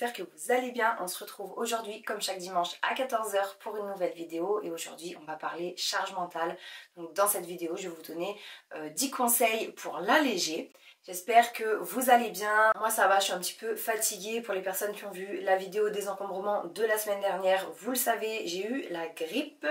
j'espère que vous allez bien. On se retrouve aujourd'hui comme chaque dimanche à 14 h pour une nouvelle vidéo et aujourd'hui on va parler charge mentale. Donc dans cette vidéo je vais vous donner 10 conseils pour l'alléger. J'espère que vous allez bien. Moi ça va, je suis un petit peu fatiguée. Pour les personnes qui ont vu la vidéo désencombrement de la semaine dernière, vous le savez, j'ai eu la grippe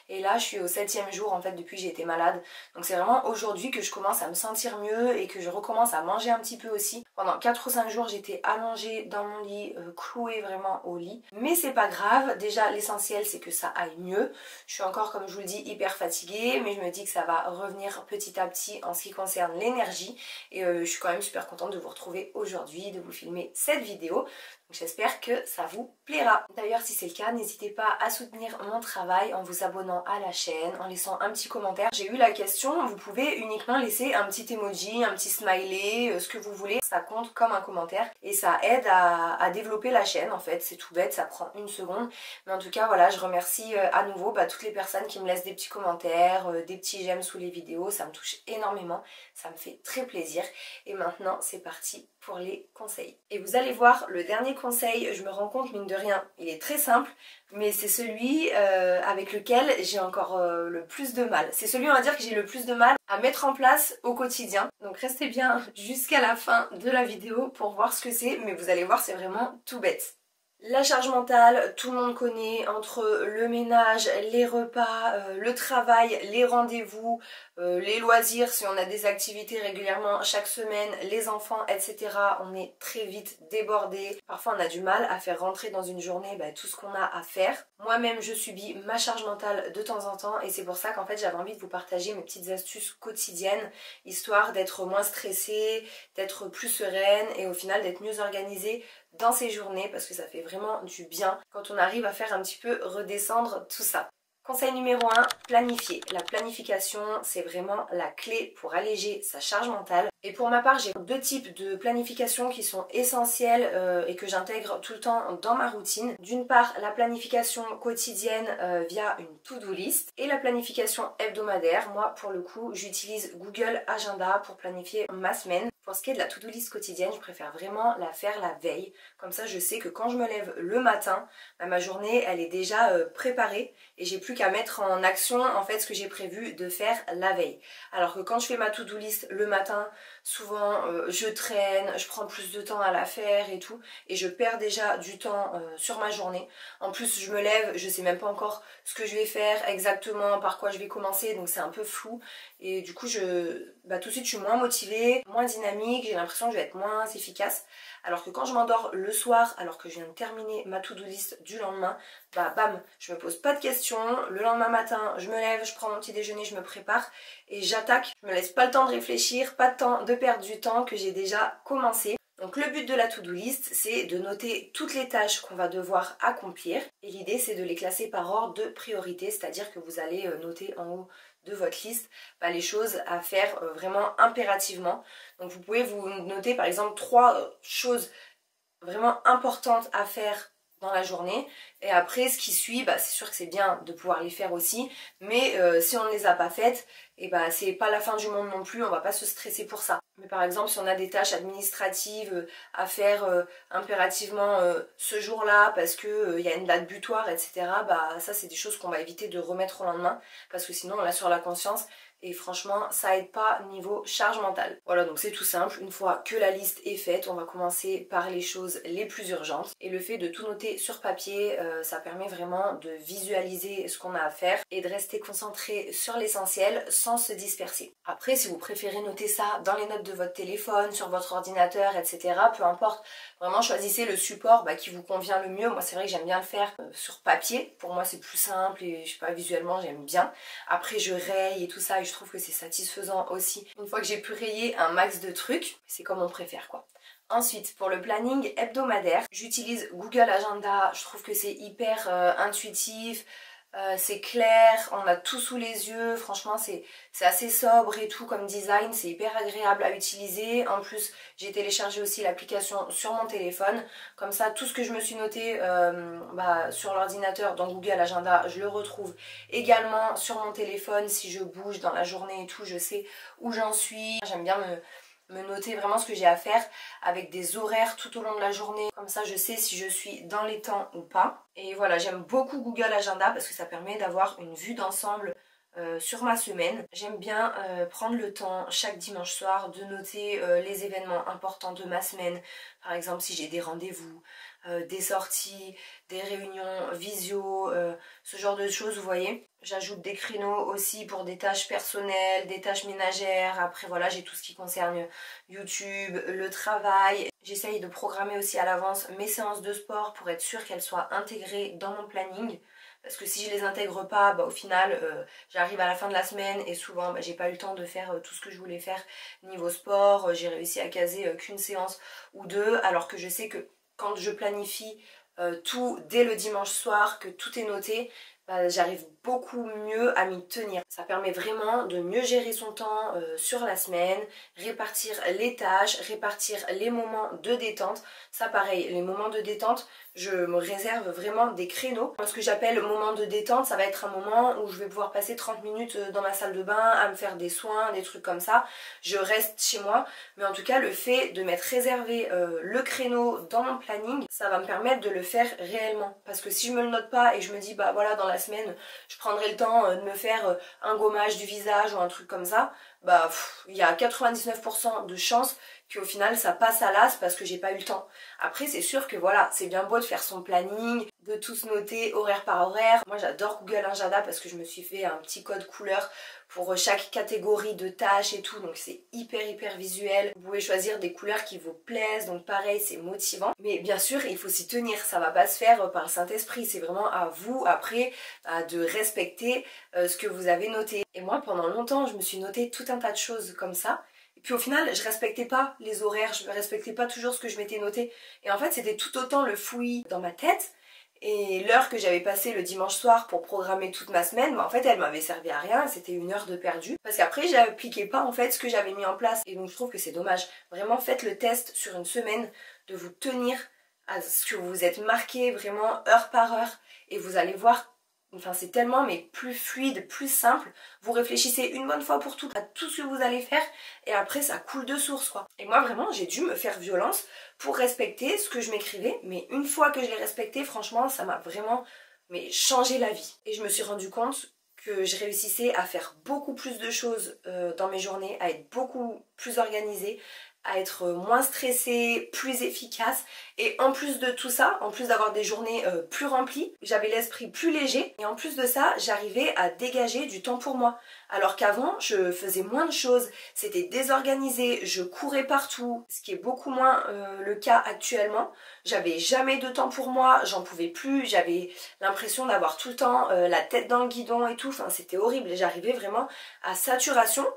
et là je suis au 7e jour en fait depuis que j'ai été malade. Donc c'est vraiment aujourd'hui que je commence à me sentir mieux et que je recommence à manger un petit peu aussi. Pendant 4 ou 5 jours j'étais allongée dans mon lit, clouée vraiment au lit. Mais c'est pas grave, déjà l'essentiel c'est que ça aille mieux. Je suis encore, comme je vous le dis, hyper fatiguée, mais je me dis que ça va revenir petit à petit en ce qui concerne l'énergie. Et je suis quand même super contente de vous retrouver aujourd'hui, de vous filmer cette vidéo. J'espère que ça vous plaira. D'ailleurs, si c'est le cas, n'hésitez pas à soutenir mon travail en vous abonnant à la chaîne, en laissant un petit commentaire. J'ai eu la question, vous pouvez uniquement laisser un petit emoji, un petit smiley, ce que vous voulez. Ça compte comme un commentaire et ça aide à développer la chaîne en fait. C'est tout bête, ça prend une seconde. Mais en tout cas, voilà, je remercie à nouveau toutes les personnes qui me laissent des petits commentaires, des petits j'aime sous les vidéos. Ça me touche énormément, ça me fait très plaisir. Et maintenant, c'est parti pour les conseils. Et vous allez voir, le dernier conseil, je me rends compte mine de rien, il est très simple, mais c'est celui avec lequel j'ai encore le plus de mal. C'est celui, on va dire, que j'ai le plus de mal à mettre en place au quotidien. Donc restez bien jusqu'à la fin de la vidéo pour voir ce que c'est, mais vous allez voir, c'est vraiment tout bête. La charge mentale, tout le monde connaît, entre le ménage, les repas, le travail, les rendez-vous, les loisirs, si on a des activités régulièrement chaque semaine, les enfants, etc. On est très vite débordé. Parfois on a du mal à faire rentrer dans une journée tout ce qu'on a à faire. Moi-même je subis ma charge mentale de temps en temps et c'est pour ça qu'en fait j'avais envie de vous partager mes petites astuces quotidiennes, histoire d'être moins stressée, d'être plus sereine et au final d'être mieux organisée dans ces journées parce que ça fait vraiment du bien quand on arrive à faire un petit peu redescendre tout ça. Conseil numéro 1, planifier. La planification, c'est vraiment la clé pour alléger sa charge mentale. Et pour ma part, j'ai deux types de planification qui sont essentiels et que j'intègre tout le temps dans ma routine. D'une part, la planification quotidienne via une to-do list et la planification hebdomadaire. Moi, pour le coup, j'utilise Google Agenda pour planifier ma semaine. Pour ce qui est de la to-do list quotidienne, je préfère vraiment la faire la veille. Comme ça, je sais que quand je me lève le matin, ma journée, elle est déjà préparée et j'ai plus qu'à mettre en action en fait ce que j'ai prévu de faire la veille. Alors que quand je fais ma to-do list le matin, souvent je traîne, je prends plus de temps à la faire et tout et je perds déjà du temps sur ma journée. En plus je me lève, je sais même pas encore ce que je vais faire exactement, par quoi je vais commencer, donc c'est un peu flou et du coup tout de suite je suis moins motivée, moins dynamique, j'ai l'impression que je vais être moins efficace. Alors que quand je m'endors le soir, alors que je viens de terminer ma to-do list du lendemain, bam, je me pose pas de questions, le lendemain matin je me lève, je prends mon petit déjeuner, je me prépare et j'attaque. Je me laisse pas le temps de réfléchir, pas de temps de perdre du temps que j'ai déjà commencé. Donc le but de la to-do list, c'est de noter toutes les tâches qu'on va devoir accomplir et l'idée c'est de les classer par ordre de priorité, c'est-à-dire que vous allez noter en haut de votre liste les choses à faire vraiment impérativement. Donc vous pouvez vous noter par exemple 3 choses vraiment importantes à faire dans la journée et après ce qui suit, c'est sûr que c'est bien de pouvoir les faire aussi, mais si on ne les a pas faites, c'est pas la fin du monde non plus, on va pas se stresser pour ça. Mais par exemple si on a des tâches administratives à faire impérativement ce jour-là parce que y a une date butoir, etc., ça c'est des choses qu'on va éviter de remettre au lendemain parce que sinon on l'a sur la conscience. Et franchement, ça aide pas niveau charge mentale. Voilà, donc c'est tout simple. Une fois que la liste est faite, on va commencer par les choses les plus urgentes. Et le fait de tout noter sur papier, ça permet vraiment de visualiser ce qu'on a à faire et de rester concentré sur l'essentiel sans se disperser. Après, si vous préférez noter ça dans les notes de votre téléphone, sur votre ordinateur, etc., peu importe, vraiment choisissez le support qui vous convient le mieux. Moi, c'est vrai que j'aime bien le faire sur papier. Pour moi, c'est plus simple et je sais pas, visuellement, j'aime bien. Après, je raye et tout ça et je trouve que c'est satisfaisant aussi. Une fois que j'ai pu rayer un max de trucs, c'est comme on préfère quoi. Ensuite, pour le planning hebdomadaire, j'utilise Google Agenda. Je trouve que c'est hyper intuitif. C'est clair, on a tout sous les yeux, franchement c'est assez sobre et tout comme design, c'est hyper agréable à utiliser. En plus j'ai téléchargé aussi l'application sur mon téléphone, comme ça tout ce que je me suis noté sur l'ordinateur dans Google Agenda, je le retrouve également sur mon téléphone. Si je bouge dans la journée et tout, je sais où j'en suis. J'aime bien me noter vraiment ce que j'ai à faire avec des horaires tout au long de la journée. Comme ça je sais si je suis dans les temps ou pas. Et voilà, j'aime beaucoup Google Agenda parce que ça permet d'avoir une vue d'ensemble sur ma semaine. J'aime bien prendre le temps chaque dimanche soir de noter les événements importants de ma semaine. Par exemple si j'ai des rendez-vous, des sorties, des réunions visio, ce genre de choses, vous voyez. J'ajoute des créneaux aussi pour des tâches personnelles, des tâches ménagères. Après voilà, j'ai tout ce qui concerne YouTube, le travail. J'essaye de programmer aussi à l'avance mes séances de sport pour être sûre qu'elles soient intégrées dans mon planning. Parce que si je les intègre pas, au final j'arrive à la fin de la semaine et souvent j'ai pas eu le temps de faire tout ce que je voulais faire niveau sport. J'ai réussi à caser qu'une séance ou deux, alors que je sais que quand je planifie tout dès le dimanche soir, que tout est noté, j'arrive beaucoup mieux à m'y tenir. Ça permet vraiment de mieux gérer son temps sur la semaine, répartir les tâches, répartir les moments de détente. Ça pareil, les moments de détente, je me réserve vraiment des créneaux. Ce que j'appelle moment de détente, ça va être un moment où je vais pouvoir passer 30 minutes dans ma salle de bain à me faire des soins, des trucs comme ça. Je reste chez moi, mais en tout cas le fait de m'être réservé le créneau dans mon planning, ça va me permettre de le faire réellement. Parce que si je me le note pas et je me dis voilà dans la semaine je prendrai le temps de me faire un gommage du visage ou un truc comme ça, il y a 99% de chances qu'au final ça passe à l'as parce que j'ai pas eu le temps. Après c'est sûr que voilà, c'est bien beau de faire son planning, de tout se noter horaire par horaire. Moi j'adore Google Agenda parce que je me suis fait un petit code couleur pour chaque catégorie de tâches et tout, donc c'est hyper visuel. Vous pouvez choisir des couleurs qui vous plaisent, donc pareil c'est motivant. Mais bien sûr il faut s'y tenir, ça va pas se faire par le Saint-Esprit, c'est vraiment à vous après de respecter ce que vous avez noté. Et moi pendant longtemps je me suis noté tout un tas de choses comme ça. Et puis au final, je respectais pas les horaires, je respectais pas toujours ce que je m'étais noté. Et en fait, c'était tout autant le fouillis dans ma tête. Et l'heure que j'avais passée le dimanche soir pour programmer toute ma semaine, en fait, elle m'avait servi à rien, c'était une heure de perdu. Parce qu'après, j'appliquais pas en fait ce que j'avais mis en place. Et donc, je trouve que c'est dommage. Vraiment, faites le test sur une semaine de vous tenir à ce que vous êtes marqué vraiment heure par heure. Et vous allez voir. Enfin c'est tellement plus fluide, plus simple. Vous réfléchissez une bonne fois pour toutes à tout ce que vous allez faire et après ça coule de source quoi. Et moi vraiment j'ai dû me faire violence pour respecter ce que je m'écrivais. Mais une fois que je l'ai respecté, franchement ça m'a vraiment changé la vie. Et je me suis rendu compte que je réussissais à faire beaucoup plus de choses dans mes journées, à être beaucoup plus organisée, à être moins stressée, plus efficace. Et en plus de tout ça, en plus d'avoir des journées plus remplies, j'avais l'esprit plus léger. Et en plus de ça, j'arrivais à dégager du temps pour moi. Alors qu'avant, je faisais moins de choses, c'était désorganisé, je courais partout, ce qui est beaucoup moins le cas actuellement. J'avais jamais de temps pour moi, j'en pouvais plus, j'avais l'impression d'avoir tout le temps la tête dans le guidon et tout. Enfin, c'était horrible. J'arrivais vraiment à saturation.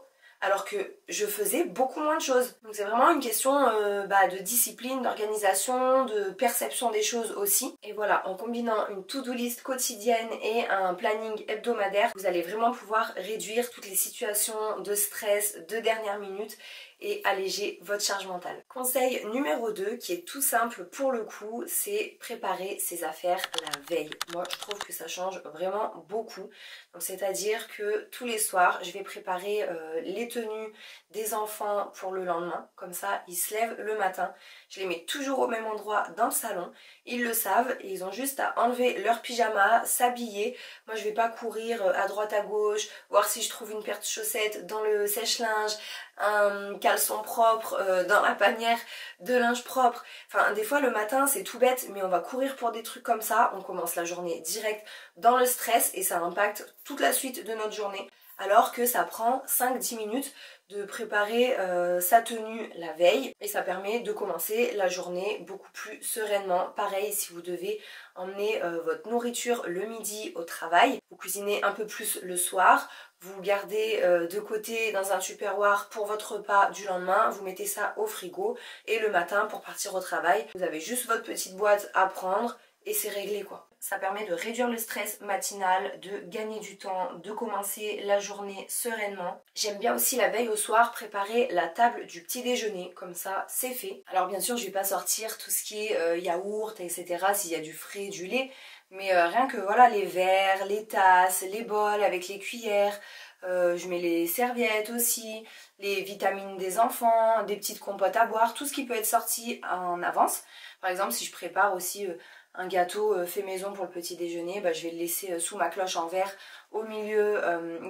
Alors que je faisais beaucoup moins de choses. Donc c'est vraiment une question de discipline, d'organisation, de perception des choses aussi. Et voilà, en combinant une to-do list quotidienne et un planning hebdomadaire, vous allez vraiment pouvoir réduire toutes les situations de stress de dernière minute et alléger votre charge mentale. Conseil numéro 2, qui est tout simple pour le coup, c'est préparer ses affaires la veille. Moi je trouve que ça change vraiment beaucoup. Donc c'est-à-dire que tous les soirs, je vais préparer les tenues des enfants pour le lendemain. Comme ça, ils se lèvent le matin. Je les mets toujours au même endroit dans le salon. Ils le savent et ils ont juste à enlever leur pyjama, s'habiller. Moi, je vais pas courir à droite à gauche, voir si je trouve une paire de chaussettes dans le sèche-linge, un caleçon propre dans la panière de linge propre. Enfin, des fois, le matin, c'est tout bête, mais on va courir pour des trucs comme ça. On commence la journée direct dans le stress et ça impacte toute la suite de notre journée. Alors que ça prend 5-10 minutes de préparer sa tenue la veille et ça permet de commencer la journée beaucoup plus sereinement. Pareil, si vous devez emmener votre nourriture le midi au travail, vous cuisinez un peu plus le soir, vous gardez de côté dans un tupperware pour votre repas du lendemain, vous mettez ça au frigo et le matin pour partir au travail, vous avez juste votre petite boîte à prendre et c'est réglé quoi. Ça permet de réduire le stress matinal, de gagner du temps, de commencer la journée sereinement. J'aime bien aussi la veille au soir préparer la table du petit déjeuner, comme ça c'est fait. Alors bien sûr je vais pas sortir tout ce qui est yaourt etc. s'il y a du frais, du lait, mais rien que voilà les verres, les tasses, les bols avec les cuillères, je mets les serviettes aussi, les vitamines des enfants, des petites compotes à boire, tout ce qui peut être sorti en avance. Par exemple, si je prépare aussi un gâteau fait maison pour le petit déjeuner, bah, je vais le laisser sous ma cloche en verre au milieu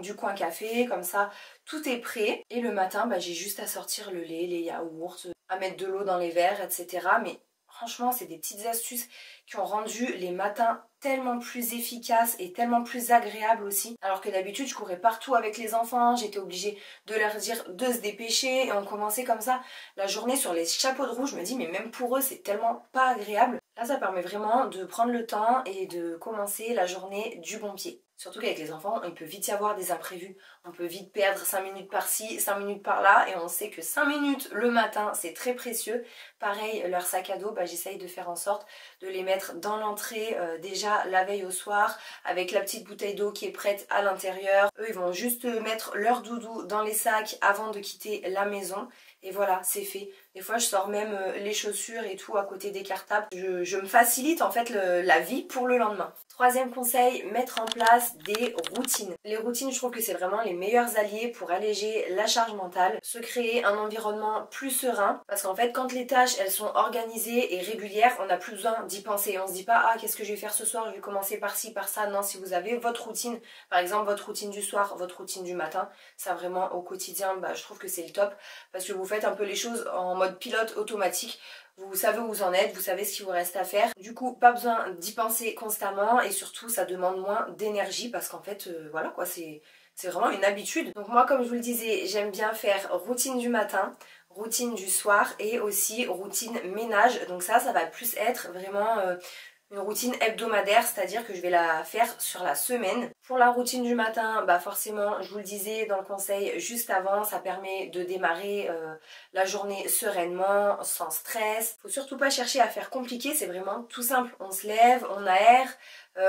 du coin café, comme ça tout est prêt. Et le matin, bah, j'ai juste à sortir le lait, les yaourts, à mettre de l'eau dans les verres, etc. Mais franchement, c'est des petites astuces qui ont rendu les matins tellement plus efficaces et tellement plus agréables aussi. Alors que d'habitude, je courais partout avec les enfants, j'étais obligée de leur dire de se dépêcher et on commençait comme ça la journée sur les chapeaux de roue. Je me dis, mais même pour eux, c'est tellement pas agréable. Là, ça permet vraiment de prendre le temps et de commencer la journée du bon pied. Surtout qu'avec les enfants, il peut vite y avoir des imprévus. On peut vite perdre 5 minutes par-ci, 5 minutes par-là. Et on sait que 5 minutes le matin, c'est très précieux. Pareil, leur sac à dos, bah, j'essaye de faire en sorte de les mettre dans l'entrée déjà la veille au soir, avec la petite bouteille d'eau qui est prête à l'intérieur. Eux, ils vont juste mettre leur doudou dans les sacs avant de quitter la maison. Et voilà, c'est fait. Des fois, je sors même les chaussures et tout à côté des cartables. Je me facilite en fait la vie pour le lendemain. Troisième conseil, mettre en place des routines. Les routines, je trouve que c'est vraiment les meilleurs alliés pour alléger la charge mentale, se créer un environnement plus serein. Parce qu'en fait, quand les tâches, elles sont organisées et régulières, on n'a plus besoin d'y penser. On se dit pas, ah, qu'est-ce que je vais faire ce soir? Je vais commencer par ci, par ça. Non, si vous avez votre routine, par exemple, votre routine du soir, votre routine du matin, ça vraiment au quotidien, bah, je trouve que c'est le top. Parce que vous faites un peu les choses en mode pilote automatique. Vous savez où vous en êtes, vous savez ce qu'il vous reste à faire. Du coup, pas besoin d'y penser constamment et surtout, ça demande moins d'énergie parce qu'en fait, voilà quoi, c'est vraiment une habitude. Donc moi, comme je vous le disais, j'aime bien faire routine du matin, routine du soir et aussi routine ménage. Donc ça va plus être vraiment une routine hebdomadaire, c'est-à-dire que je vais la faire sur la semaine. Pour la routine du matin, bah forcément, je vous le disais dans le conseil juste avant, ça permet de démarrer la journée sereinement, sans stress. Faut surtout pas chercher à faire compliqué, c'est vraiment tout simple. On se lève, on aère.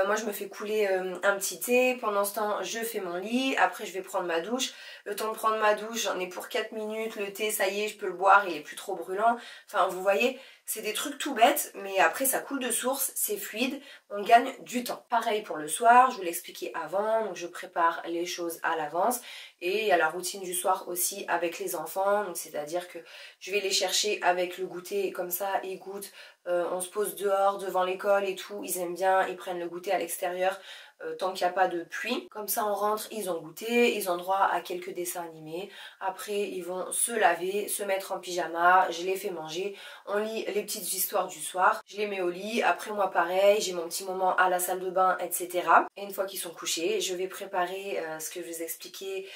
Moi je me fais couler un petit thé, pendant ce temps je fais mon lit, après je vais prendre ma douche. Le temps de prendre ma douche, j'en ai pour 4 minutes, le thé ça y est je peux le boire, il est plus trop brûlant. Enfin vous voyez, c'est des trucs tout bêtes, mais après ça coule de source, c'est fluide, on gagne du temps. Pareil pour le soir, je vous l'expliquais avant, donc je prépare les choses à l'avance. Et il y a la routine du soir aussi avec les enfants, donc c'est-à-dire que je vais les chercher avec le goûter, comme ça ils goûtent, on se pose dehors devant l'école et tout, ils aiment bien, ils prennent le goûter à l'extérieur. Tant qu'il n'y a pas de pluie. Comme ça on rentre, ils ont goûté, ils ont droit à quelques dessins animés. Après ils vont se laver, se mettre en pyjama, je les fais manger, on lit les petites histoires du soir, je les mets au lit, après moi pareil, j'ai mon petit moment à la salle de bain, etc. Et une fois qu'ils sont couchés, je vais préparer ce que je vous expliquais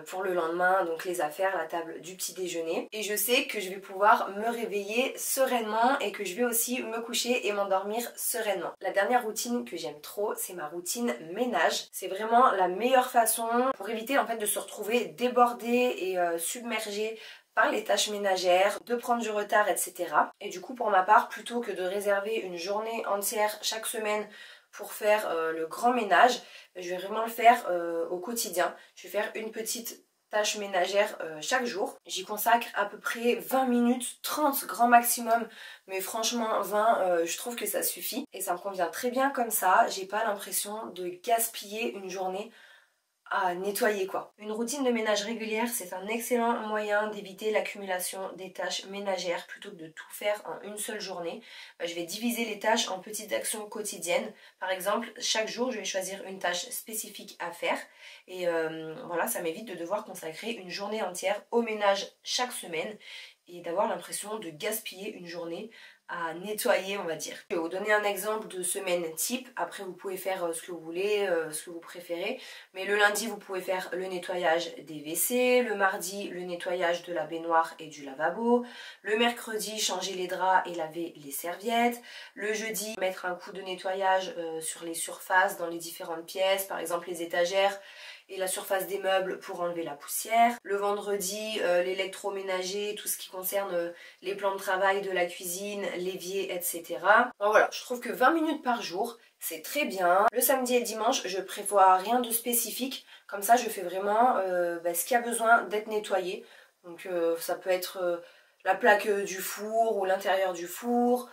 pour le lendemain, donc les affaires, la table du petit déjeuner. Et je sais que je vais pouvoir me réveiller sereinement et que je vais aussi me coucher et m'endormir sereinement. La dernière routine que j'aime trop, c'est ma routine ménage. C'est vraiment la meilleure façon pour éviter en fait de se retrouver débordé et submergé par les tâches ménagères, de prendre du retard, etc. Et du coup pour ma part, plutôt que de réserver une journée entière chaque semaine pour faire le grand ménage, je vais vraiment le faire au quotidien. Je vais faire une petite tâche ménagère chaque jour. J'y consacre à peu près 20 minutes, 30 grand maximum, mais franchement 20 je trouve que ça suffit et ça me convient très bien comme ça. J'ai pas l'impression de gaspiller une journée à nettoyer quoi. Une routine de ménage régulière, c'est un excellent moyen d'éviter l'accumulation des tâches ménagères plutôt que de tout faire en une seule journée. Je vais diviser les tâches en petites actions quotidiennes. Par exemple, chaque jour, je vais choisir une tâche spécifique à faire et voilà, ça m'évite de devoir consacrer une journée entière au ménage chaque semaine et d'avoir l'impression de gaspiller une journée à nettoyer, on va dire. Je vais vous donner un exemple de semaine type. Après vous pouvez faire ce que vous voulez, ce que vous préférez, mais le lundi vous pouvez faire le nettoyage des WC, le mardi le nettoyage de la baignoire et du lavabo, le mercredi changer les draps et laver les serviettes, le jeudi mettre un coup de nettoyage sur les surfaces dans les différentes pièces, par exemple les étagères et la surface des meubles pour enlever la poussière. Le vendredi, l'électroménager, tout ce qui concerne les plans de travail de la cuisine, l'évier, etc. Bon, voilà, je trouve que 20 minutes par jour, c'est très bien. Le samedi et le dimanche, je prévois rien de spécifique. Comme ça, je fais vraiment ce qui a besoin d'être nettoyé. Donc ça peut être la plaque du four ou l'intérieur du four,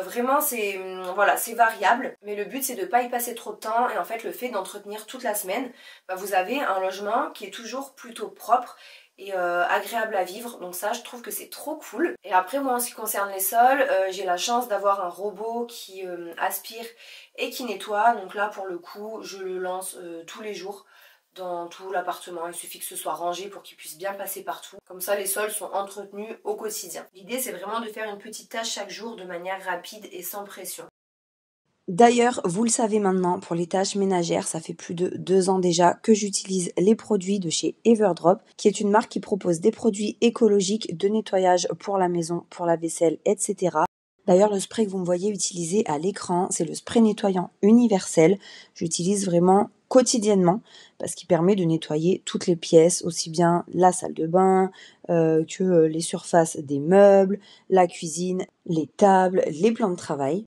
Vraiment c'est voilà, c'est variable, mais le but c'est de ne pas y passer trop de temps et en fait le fait d'entretenir toute la semaine, bah, vous avez un logement qui est toujours plutôt propre et agréable à vivre, donc ça je trouve que c'est trop cool. Et après moi en ce qui concerne les sols, j'ai la chance d'avoir un robot qui aspire et qui nettoie, donc là pour le coup je le lance tous les jours dans tout l'appartement, il suffit que ce soit rangé pour qu'il puisse bien passer partout. Comme ça les sols sont entretenus au quotidien. L'idée c'est vraiment de faire une petite tâche chaque jour de manière rapide et sans pression. D'ailleurs, vous le savez maintenant, pour les tâches ménagères, ça fait plus de 2 ans déjà que j'utilise les produits de chez Everdrop, qui est une marque qui propose des produits écologiques de nettoyage pour la maison, pour la vaisselle, etc. D'ailleurs, le spray que vous me voyez utiliser à l'écran, c'est le spray nettoyant universel. J'utilise vraiment quotidiennement parce qu'il permet de nettoyer toutes les pièces, aussi bien la salle de bain que les surfaces des meubles, la cuisine, les tables, les plans de travail.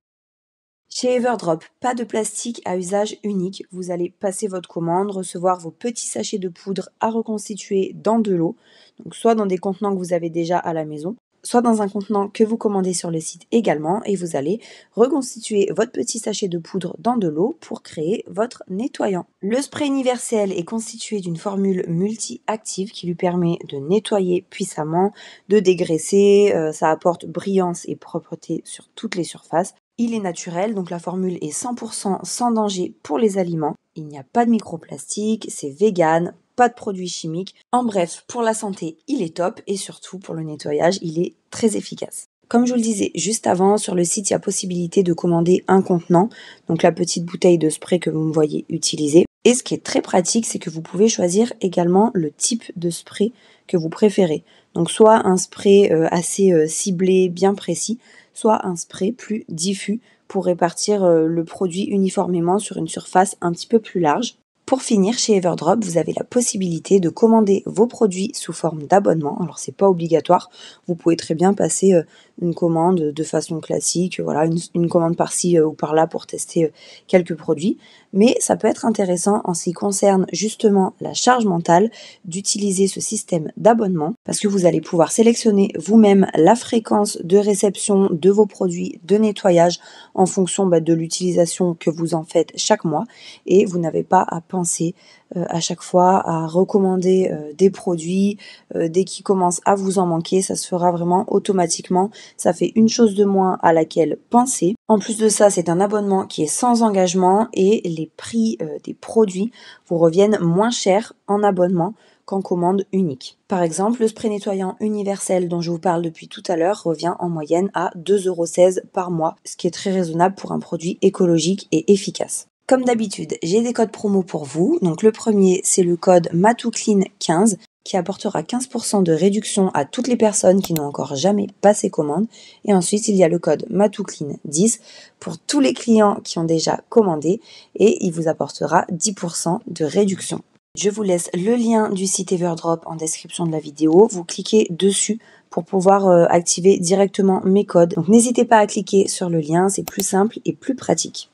Chez Everdrop, pas de plastique à usage unique. Vous allez passer votre commande, recevoir vos petits sachets de poudre à reconstituer dans de l'eau, donc soit dans des contenants que vous avez déjà à la maison, soit dans un contenant que vous commandez sur le site également, et vous allez reconstituer votre petit sachet de poudre dans de l'eau pour créer votre nettoyant. Le spray universel est constitué d'une formule multi-active qui lui permet de nettoyer puissamment, de dégraisser, ça apporte brillance et propreté sur toutes les surfaces. Il est naturel, donc la formule est 100% sans danger pour les aliments. Il n'y a pas de microplastique, c'est vegan, pas de produits chimiques. En bref, pour la santé, il est top et surtout pour le nettoyage, il est très efficace. Comme je vous le disais juste avant, sur le site, il y a possibilité de commander un contenant, donc la petite bouteille de spray que vous me voyez utiliser. Et ce qui est très pratique, c'est que vous pouvez choisir également le type de spray que vous préférez. Donc soit un spray assez ciblé, bien précis, soit un spray plus diffus pour répartir le produit uniformément sur une surface un petit peu plus large. Pour finir, chez Everdrop, vous avez la possibilité de commander vos produits sous forme d'abonnement. Alors c'est pas obligatoire, vous pouvez très bien passer une commande de façon classique, voilà, une commande par-ci ou par-là pour tester quelques produits. Mais ça peut être intéressant en ce qui concerne justement la charge mentale d'utiliser ce système d'abonnement parce que vous allez pouvoir sélectionner vous-même la fréquence de réception de vos produits de nettoyage en fonction de l'utilisation que vous en faites chaque mois et vous n'avez pas à penser à chaque fois à recommander des produits dès qu'il commence à vous en manquer, ça se fera vraiment automatiquement. Ça fait une chose de moins à laquelle penser. En plus de ça, c'est un abonnement qui est sans engagement et les prix des produits vous reviennent moins cher en abonnement qu'en commande unique. Par exemple, le spray nettoyant universel dont je vous parle depuis tout à l'heure revient en moyenne à 2,16 € par mois, ce qui est très raisonnable pour un produit écologique et efficace. Comme d'habitude, j'ai des codes promo pour vous. Donc le premier, c'est le code MatouClean15 qui apportera 15% de réduction à toutes les personnes qui n'ont encore jamais passé commande. Et ensuite, il y a le code MatouClean10 pour tous les clients qui ont déjà commandé et il vous apportera 10% de réduction. Je vous laisse le lien du site Everdrop en description de la vidéo. Vous cliquez dessus pour pouvoir activer directement mes codes. Donc n'hésitez pas à cliquer sur le lien, c'est plus simple et plus pratique.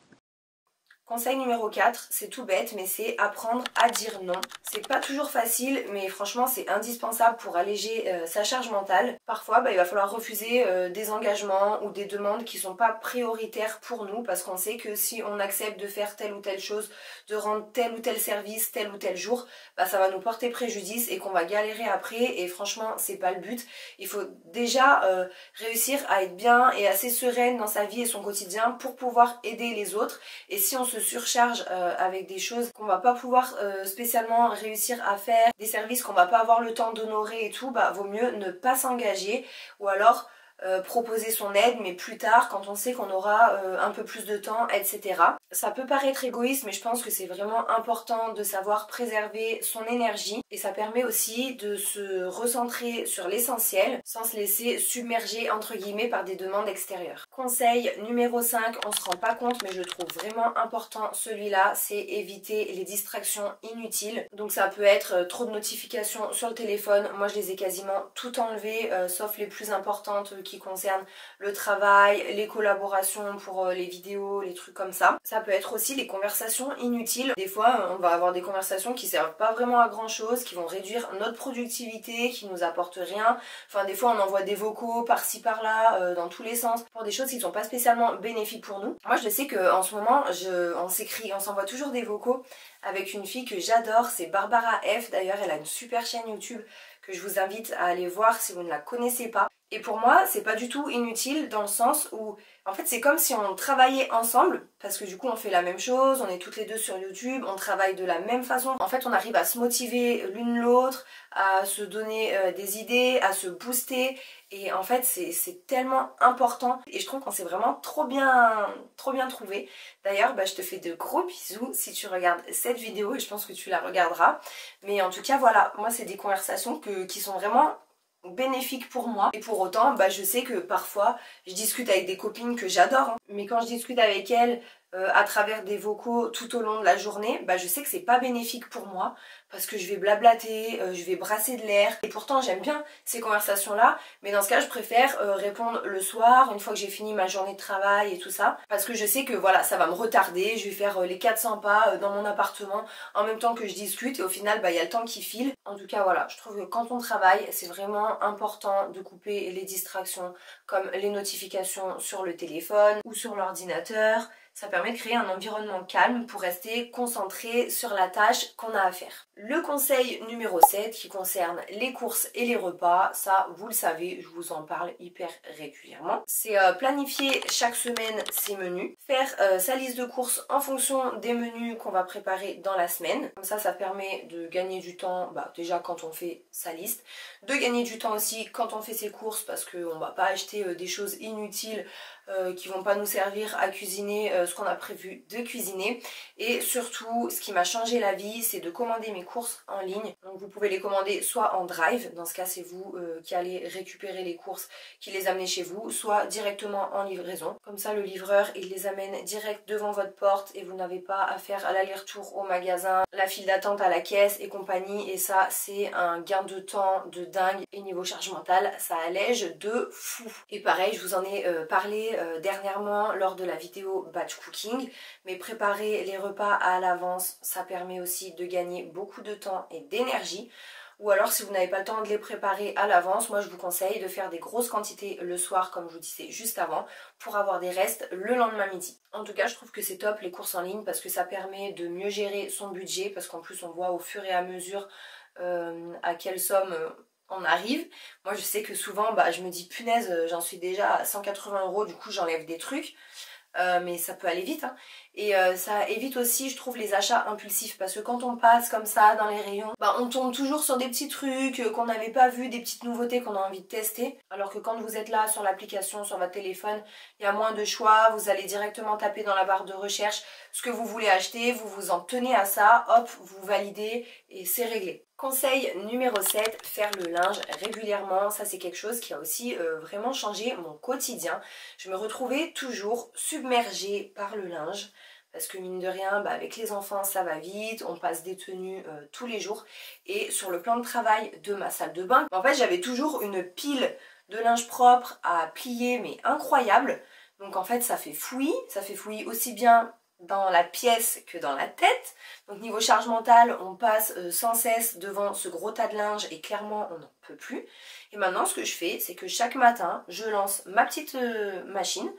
Conseil numéro 4, c'est tout bête, mais c'est apprendre à dire non. C'est pas toujours facile, mais franchement c'est indispensable pour alléger sa charge mentale. Parfois, il va falloir refuser des engagements ou des demandes qui sont pas prioritaires pour nous, parce qu'on sait que si on accepte de faire telle ou telle chose, de rendre tel ou tel service, tel ou tel jour, ça va nous porter préjudice et qu'on va galérer après, et franchement c'est pas le but. Il faut déjà réussir à être bien et assez sereine dans sa vie et son quotidien pour pouvoir aider les autres. Et si on se surcharge avec des choses qu'on va pas pouvoir spécialement réussir à faire, des services qu'on va pas avoir le temps d'honorer et tout, vaut mieux ne pas s'engager ou alors proposer son aide, mais plus tard quand on sait qu'on aura un peu plus de temps, etc. Ça peut paraître égoïste, mais je pense que c'est vraiment important de savoir préserver son énergie et ça permet aussi de se recentrer sur l'essentiel sans se laisser submerger entre guillemets par des demandes extérieures. Conseil numéro 5, on se rend pas compte mais je trouve vraiment important celui-là, c'est éviter les distractions inutiles. Donc ça peut être trop de notifications sur le téléphone, moi je les ai quasiment toutes enlevées sauf les plus importantes qui concernent le travail, les collaborations pour les vidéos, les trucs comme ça. Ça peut être aussi les conversations inutiles. Des fois, on va avoir des conversations qui servent pas vraiment à grand chose, qui vont réduire notre productivité, qui nous apportent rien. Enfin, des fois, on envoie des vocaux par-ci par-là, dans tous les sens, pour des choses qui sont pas spécialement bénéfiques pour nous. Moi, je sais qu'en ce moment, on s'envoie toujours des vocaux avec une fille que j'adore, c'est Barbara F. D'ailleurs, elle a une super chaîne YouTube que je vous invite à aller voir si vous ne la connaissez pas. Et pour moi, c'est pas du tout inutile dans le sens où, en fait, c'est comme si on travaillait ensemble, parce que du coup, on fait la même chose, on est toutes les deux sur YouTube, on travaille de la même façon. En fait, on arrive à se motiver l'une l'autre, à se donner des idées, à se booster. Et en fait, c'est tellement important. Et je trouve qu'on s'est vraiment trop bien trouvé. D'ailleurs, je te fais de gros bisous si tu regardes cette vidéo et je pense que tu la regarderas. Mais en tout cas, voilà, moi, c'est des conversations qui sont vraiment bénéfique pour moi et pour autant je sais que parfois je discute avec des copines que j'adore hein. Mais quand je discute avec elles à travers des vocaux tout au long de la journée, je sais que c'est pas bénéfique pour moi parce que je vais blablater, je vais brasser de l'air et pourtant j'aime bien ces conversations là, mais dans ce cas je préfère répondre le soir une fois que j'ai fini ma journée de travail et tout ça, parce que je sais que voilà ça va me retarder, je vais faire les 400 pas dans mon appartement en même temps que je discute et au final il y a le temps qui file. En tout cas voilà, je trouve que quand on travaille c'est vraiment important de couper les distractions comme les notifications sur le téléphone ou sur l'ordinateur. Ça permet de créer un environnement calme pour rester concentré sur la tâche qu'on a à faire. Le conseil numéro 7 qui concerne les courses et les repas, ça vous le savez, je vous en parle hyper régulièrement. C'est planifier chaque semaine ses menus, faire sa liste de courses en fonction des menus qu'on va préparer dans la semaine. Comme ça permet de gagner du temps déjà quand on fait sa liste, de gagner du temps aussi quand on fait ses courses parce qu'on ne va pas acheter des choses inutiles qui vont pas nous servir à cuisiner ce qu'on a prévu de cuisiner. Et surtout ce qui m'a changé la vie, c'est de commander mes courses en ligne. Donc vous pouvez les commander soit en drive, dans ce cas c'est vous qui allez récupérer les courses, qui les amenez chez vous, soit directement en livraison. Comme ça le livreur il les amène direct devant votre porte et vous n'avez pas à faire l'aller-retour au magasin, la file d'attente à la caisse et compagnie. Et ça c'est un gain de temps de dingue et niveau charge mentale ça allège de fou. Et pareil je vous en ai parlé dernièrement lors de la vidéo batch cooking, mais préparer les repas à l'avance ça permet aussi de gagner beaucoup de temps et d'énergie. Ou alors si vous n'avez pas le temps de les préparer à l'avance, moi je vous conseille de faire des grosses quantités le soir comme je vous disais juste avant pour avoir des restes le lendemain midi. En tout cas je trouve que c'est top les courses en ligne parce que ça permet de mieux gérer son budget, parce qu'en plus on voit au fur et à mesure à quelle somme on arrive. Moi je sais que souvent je me dis punaise j'en suis déjà à 180 €, du coup j'enlève des trucs. Mais ça peut aller vite hein. Et ça évite aussi je trouve les achats impulsifs, parce que quand on passe comme ça dans les rayons on tombe toujours sur des petits trucs qu'on n'avait pas vu, des petites nouveautés qu'on a envie de tester, alors que quand vous êtes là sur l'application, sur votre téléphone, il y a moins de choix, vous allez directement taper dans la barre de recherche ce que vous voulez acheter, vous vous en tenez à ça, hop, vous validez et c'est réglé. Conseil numéro 7, faire le linge régulièrement. Ça c'est quelque chose qui a aussi vraiment changé mon quotidien. Je me retrouvais toujours submergée par le linge. Parce que mine de rien, avec les enfants ça va vite, on passe des tenues tous les jours. Et sur le plan de travail de ma salle de bain, en fait j'avais toujours une pile de linge propre à plier mais incroyable. Donc en fait ça fait fouillis aussi bien dans la pièce que dans la tête. Donc niveau charge mentale on passe sans cesse devant ce gros tas de linge et clairement on n'en peut plus. Et maintenant ce que je fais c'est que chaque matin je lance ma petite machine.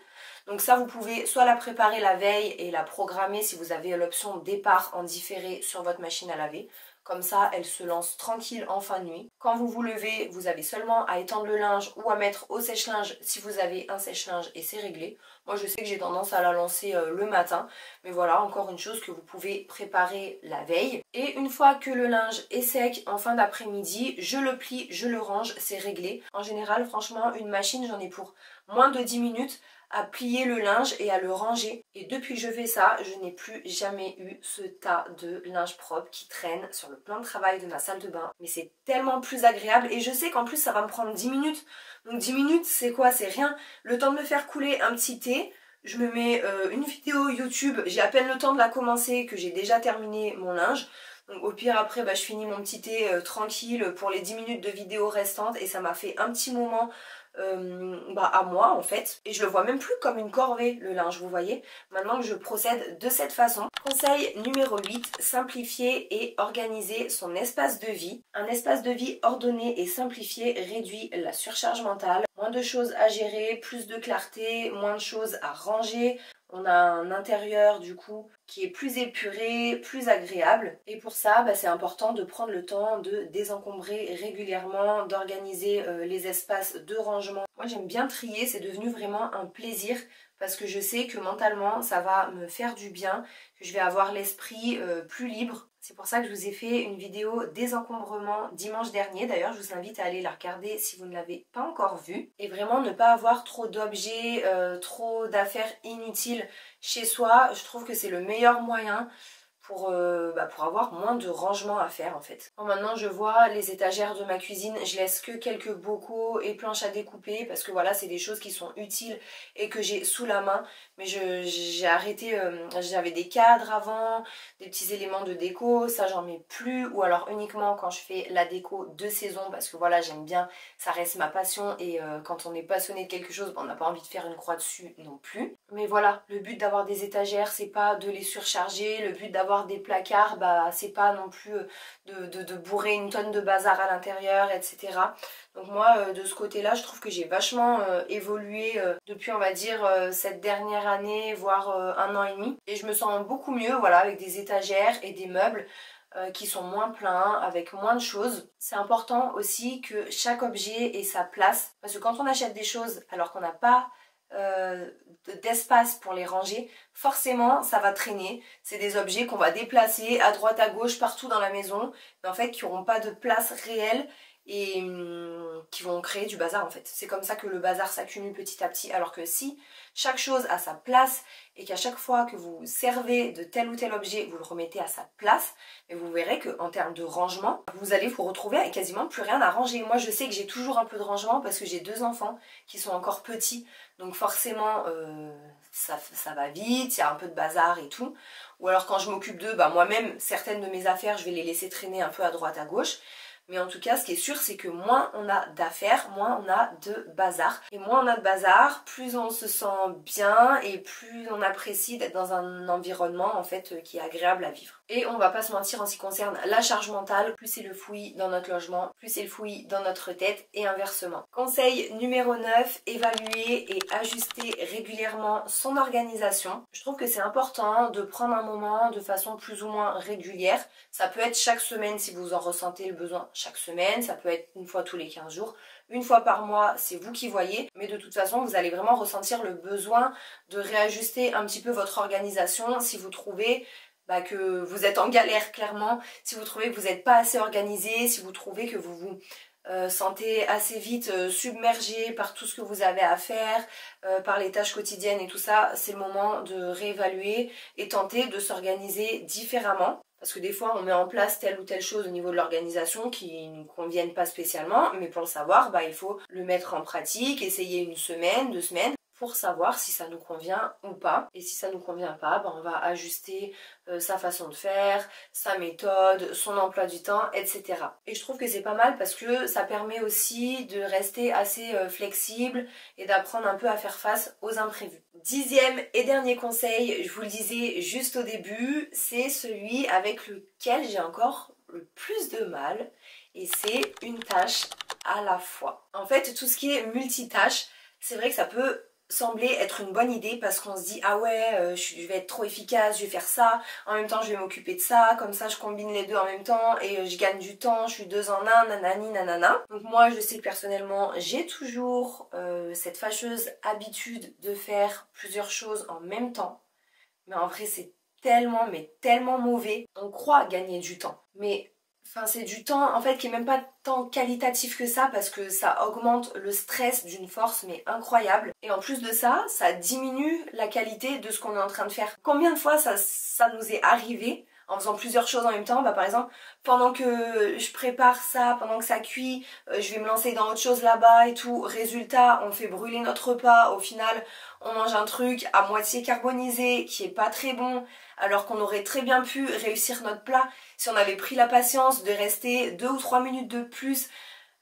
Donc ça vous pouvez soit la préparer la veille et la programmer si vous avez l'option départ en différé sur votre machine à laver. Comme ça elle se lance tranquille en fin de nuit. Quand vous vous levez vous avez seulement à étendre le linge ou à mettre au sèche-linge si vous avez un sèche-linge et c'est réglé. Moi je sais que j'ai tendance à la lancer le matin, mais voilà encore une chose que vous pouvez préparer la veille. Et une fois que le linge est sec en fin d'après-midi, je le plie, je le range, c'est réglé. En général franchement une machine j'en ai pour moins de 10 minutes à plier le linge et à le ranger. Et depuis que je fais ça, je n'ai plus jamais eu ce tas de linge propre qui traîne sur le plan de travail de ma salle de bain. Mais c'est tellement plus agréable et je sais qu'en plus ça va me prendre 10 minutes. Donc 10 minutes c'est quoi? C'est rien. Le temps de me faire couler un petit thé, je me mets une vidéo YouTube, j'ai à peine le temps de la commencer que j'ai déjà terminé mon linge. Donc au pire après je finis mon petit thé tranquille pour les 10 minutes de vidéo restantes et ça m'a fait un petit moment à moi en fait. Et je le vois même plus comme une corvée le linge, vous voyez. Maintenant que je procède de cette façon. Conseil numéro 8, simplifier et organiser son espace de vie. Un espace de vie ordonné et simplifié réduit la surcharge mentale. Moins de choses à gérer, plus de clarté, moins de choses à ranger. On a un intérieur du coup qui est plus épuré, plus agréable. Et pour ça, c'est important de prendre le temps de désencombrer régulièrement, d'organiser les espaces de rangement. Moi j'aime bien trier, c'est devenu vraiment un plaisir parce que je sais que mentalement ça va me faire du bien, que je vais avoir l'esprit plus libre. C'est pour ça que je vous ai fait une vidéo désencombrement dimanche dernier. D'ailleurs, je vous invite à aller la regarder si vous ne l'avez pas encore vue. Et vraiment ne pas avoir trop d'objets, trop d'affaires inutiles chez soi. Je trouve que c'est le meilleur moyen pour avoir moins de rangement à faire en fait. Bon, maintenant je vois les étagères de ma cuisine, je laisse que quelques bocaux et planches à découper parce que voilà, c'est des choses qui sont utiles et que j'ai sous la main. Mais j'ai arrêté, j'avais des cadres avant, des petits éléments de déco, ça j'en mets plus, ou alors uniquement quand je fais la déco de saison parce que voilà, j'aime bien, ça reste ma passion et quand on est passionné de quelque chose, on n'a pas envie de faire une croix dessus non plus. Mais voilà, le but d'avoir des étagères, c'est pas de les surcharger, le but d'avoir des placards, c'est pas non plus de bourrer une tonne de bazar à l'intérieur, etc. Donc moi, de ce côté-là, je trouve que j'ai vachement évolué depuis, on va dire, cette dernière année, voire 1 an et demi. Et je me sens beaucoup mieux, voilà, avec des étagères et des meubles qui sont moins pleins, avec moins de choses. C'est important aussi que chaque objet ait sa place, parce que quand on achète des choses alors qu'on n'a pas d'espace pour les ranger, forcément ça va traîner. C'est des objets qu'on va déplacer à droite à gauche partout dans la maison, mais en fait qui n'auront pas de place réelle et qui vont créer du bazar en fait. C'est comme ça que le bazar s'accumule petit à petit, alors que si chaque chose a sa place et qu'à chaque fois que vous servez de tel ou tel objet, vous le remettez à sa place, et vous verrez qu'en termes de rangement, vous allez vous retrouver avec quasiment plus rien à ranger. Moi je sais que j'ai toujours un peu de rangement parce que j'ai 2 enfants qui sont encore petits, donc forcément ça va vite, il y a un peu de bazar et tout. Ou alors quand je m'occupe d'eux, moi-même, certaines de mes affaires, je vais les laisser traîner un peu à droite à gauche. Mais en tout cas, ce qui est sûr, c'est que moins on a d'affaires, moins on a de bazar. Et moins on a de bazar, plus on se sent bien et plus on apprécie d'être dans un environnement en fait qui est agréable à vivre. Et on va pas se mentir en ce qui concerne la charge mentale, plus c'est le fouillis dans notre logement, plus c'est le fouillis dans notre tête et inversement. Conseil numéro 9, évaluer et ajuster régulièrement son organisation. Je trouve que c'est important de prendre un moment de façon plus ou moins régulière. Ça peut être chaque semaine si vous en ressentez le besoin chaque semaine, ça peut être une fois tous les 15 jours, une fois par mois, c'est vous qui voyez, mais de toute façon vous allez vraiment ressentir le besoin de réajuster un petit peu votre organisation si vous trouvez que vous êtes en galère clairement, si vous trouvez que vous n'êtes pas assez organisé, si vous trouvez que vous vous sentez assez vite submergé par tout ce que vous avez à faire, par les tâches quotidiennes et tout ça, c'est le moment de réévaluer et tenter de s'organiser différemment. Parce que des fois on met en place telle ou telle chose au niveau de l'organisation qui ne nous conviennent pas spécialement, mais pour le savoir, il faut le mettre en pratique, essayer 1 semaine, 2 semaines, pour savoir si ça nous convient ou pas. Et si ça nous convient pas, on va ajuster sa façon de faire, sa méthode, son emploi du temps, etc. Et je trouve que c'est pas mal parce que ça permet aussi de rester assez flexible et d'apprendre un peu à faire face aux imprévus. 10e et dernier conseil, je vous le disais juste au début, c'est celui avec lequel j'ai encore le plus de mal, et c'est une tâche à la fois. En fait, tout ce qui est multitâche, c'est vrai que ça peut sembler être une bonne idée parce qu'on se dit ah ouais je vais être trop efficace, je vais faire ça, en même temps je vais m'occuper de ça, comme ça je combine les deux en même temps et je gagne du temps, je suis 2 en 1, nanani nanana. Donc moi je sais que personnellement j'ai toujours cette fâcheuse habitude de faire plusieurs choses en même temps, mais en vrai c'est tellement mais tellement mauvais. On croit gagner du temps, mais c'est du temps en fait qui est même pas tant qualitatif que ça parce que ça augmente le stress d'une force mais incroyable. Et en plus de ça, ça diminue la qualité de ce qu'on est en train de faire. Combien de fois ça nous est arrivé en faisant plusieurs choses en même temps, par exemple, pendant que je prépare ça, pendant que ça cuit, je vais me lancer dans autre chose là-bas et tout. Résultat, on fait brûler notre repas, au final, on mange un truc à moitié carbonisé qui est pas très bon, alors qu'on aurait très bien pu réussir notre plat si on avait pris la patience de rester 2 ou 3 minutes de plus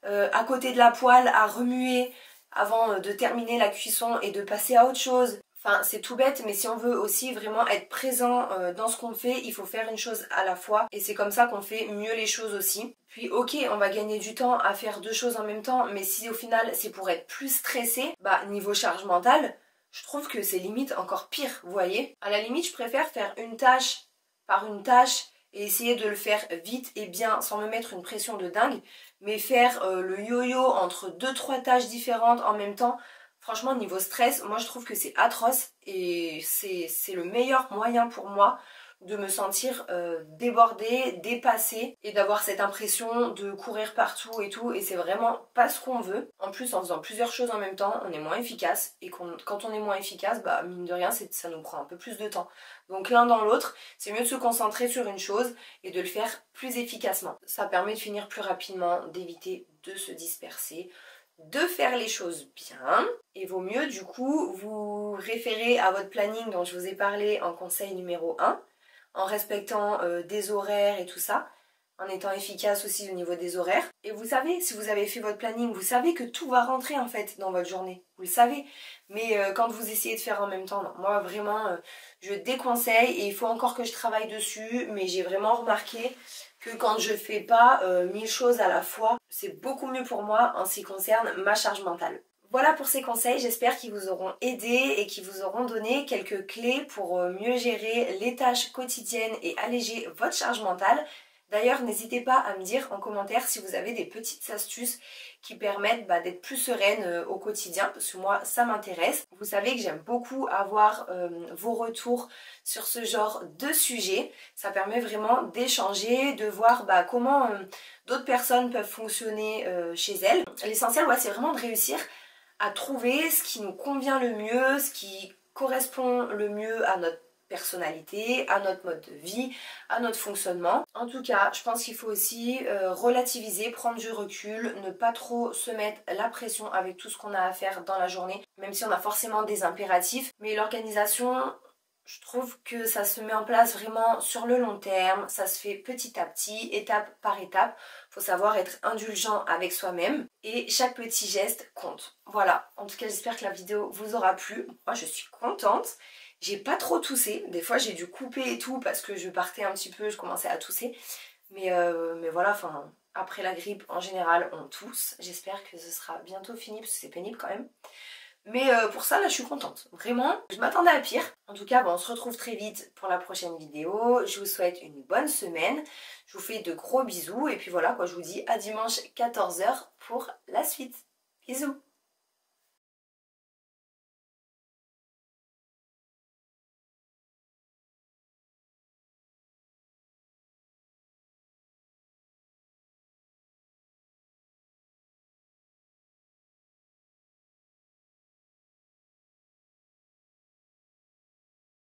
à côté de la poêle à remuer, avant de terminer la cuisson et de passer à autre chose. Enfin, c'est tout bête, mais si on veut aussi vraiment être présent dans ce qu'on fait, il faut faire une chose à la fois. Et c'est comme ça qu'on fait mieux les choses aussi. Puis ok, on va gagner du temps à faire deux choses en même temps, mais si au final c'est pour être plus stressé, bah niveau charge mentale, je trouve que c'est limite encore pire, vous voyez. À la limite, je préfère faire une tâche par une tâche et essayer de le faire vite et bien sans me mettre une pression de dingue, mais faire le yo-yo entre 2-3 tâches différentes en même temps. Franchement, niveau stress, moi je trouve que c'est atroce et c'est le meilleur moyen pour moi de me sentir débordée, dépassée et d'avoir cette impression de courir partout et tout, et c'est vraiment pas ce qu'on veut. En plus, en faisant plusieurs choses en même temps, on est moins efficace et quand on est moins efficace, bah mine de rien, ça nous prend un peu plus de temps. Donc l'un dans l'autre, c'est mieux de se concentrer sur une chose et de le faire plus efficacement. Ça permet de finir plus rapidement, d'éviter de se disperser, de faire les choses bien, et vaut mieux du coup vous référer à votre planning dont je vous ai parlé en conseil numéro 1, en respectant des horaires et tout ça, en étant efficace aussi au niveau des horaires. Et vous savez, si vous avez fait votre planning, vous savez que tout va rentrer en fait dans votre journée, vous le savez. Mais quand vous essayez de faire en même temps, non, moi vraiment je déconseille, et il faut encore que je travaille dessus, mais j'ai vraiment remarqué que quand je fais pas 1000 choses à la fois, c'est beaucoup mieux pour moi en ce qui concerne ma charge mentale. Voilà pour ces conseils, j'espère qu'ils vous auront aidé et qu'ils vous auront donné quelques clés pour mieux gérer les tâches quotidiennes et alléger votre charge mentale. D'ailleurs, n'hésitez pas à me dire en commentaire si vous avez des petites astuces qui permettent d'être plus sereine au quotidien, parce que moi ça m'intéresse. Vous savez que j'aime beaucoup avoir vos retours sur ce genre de sujet. Ça permet vraiment d'échanger, de voir comment d'autres personnes peuvent fonctionner chez elles. L'essentiel, c'est vraiment de réussir à trouver ce qui nous convient le mieux, ce qui correspond le mieux à notre personnalité, à notre mode de vie, à notre fonctionnement. En tout cas, je pense qu'il faut aussi relativiser, prendre du recul, ne pas trop se mettre la pression avec tout ce qu'on a à faire dans la journée, même si on a forcément des impératifs. Mais l'organisation, je trouve que ça se met en place vraiment sur le long terme, ça se fait petit à petit, étape par étape. Faut savoir être indulgent avec soi-même et chaque petit geste compte. Voilà, en tout cas j'espère que la vidéo vous aura plu. Moi je suis contente. J'ai pas trop toussé, des fois j'ai dû couper et tout parce que je partais un petit peu, je commençais à tousser. Mais voilà, enfin après la grippe en général on tousse. J'espère que ce sera bientôt fini parce que c'est pénible quand même. Mais pour ça, là, je suis contente. Vraiment, je m'attendais à pire. En tout cas, on se retrouve très vite pour la prochaine vidéo. Je vous souhaite une bonne semaine. Je vous fais de gros bisous. Et puis voilà, je vous dis à dimanche 14 h pour la suite. Bisous!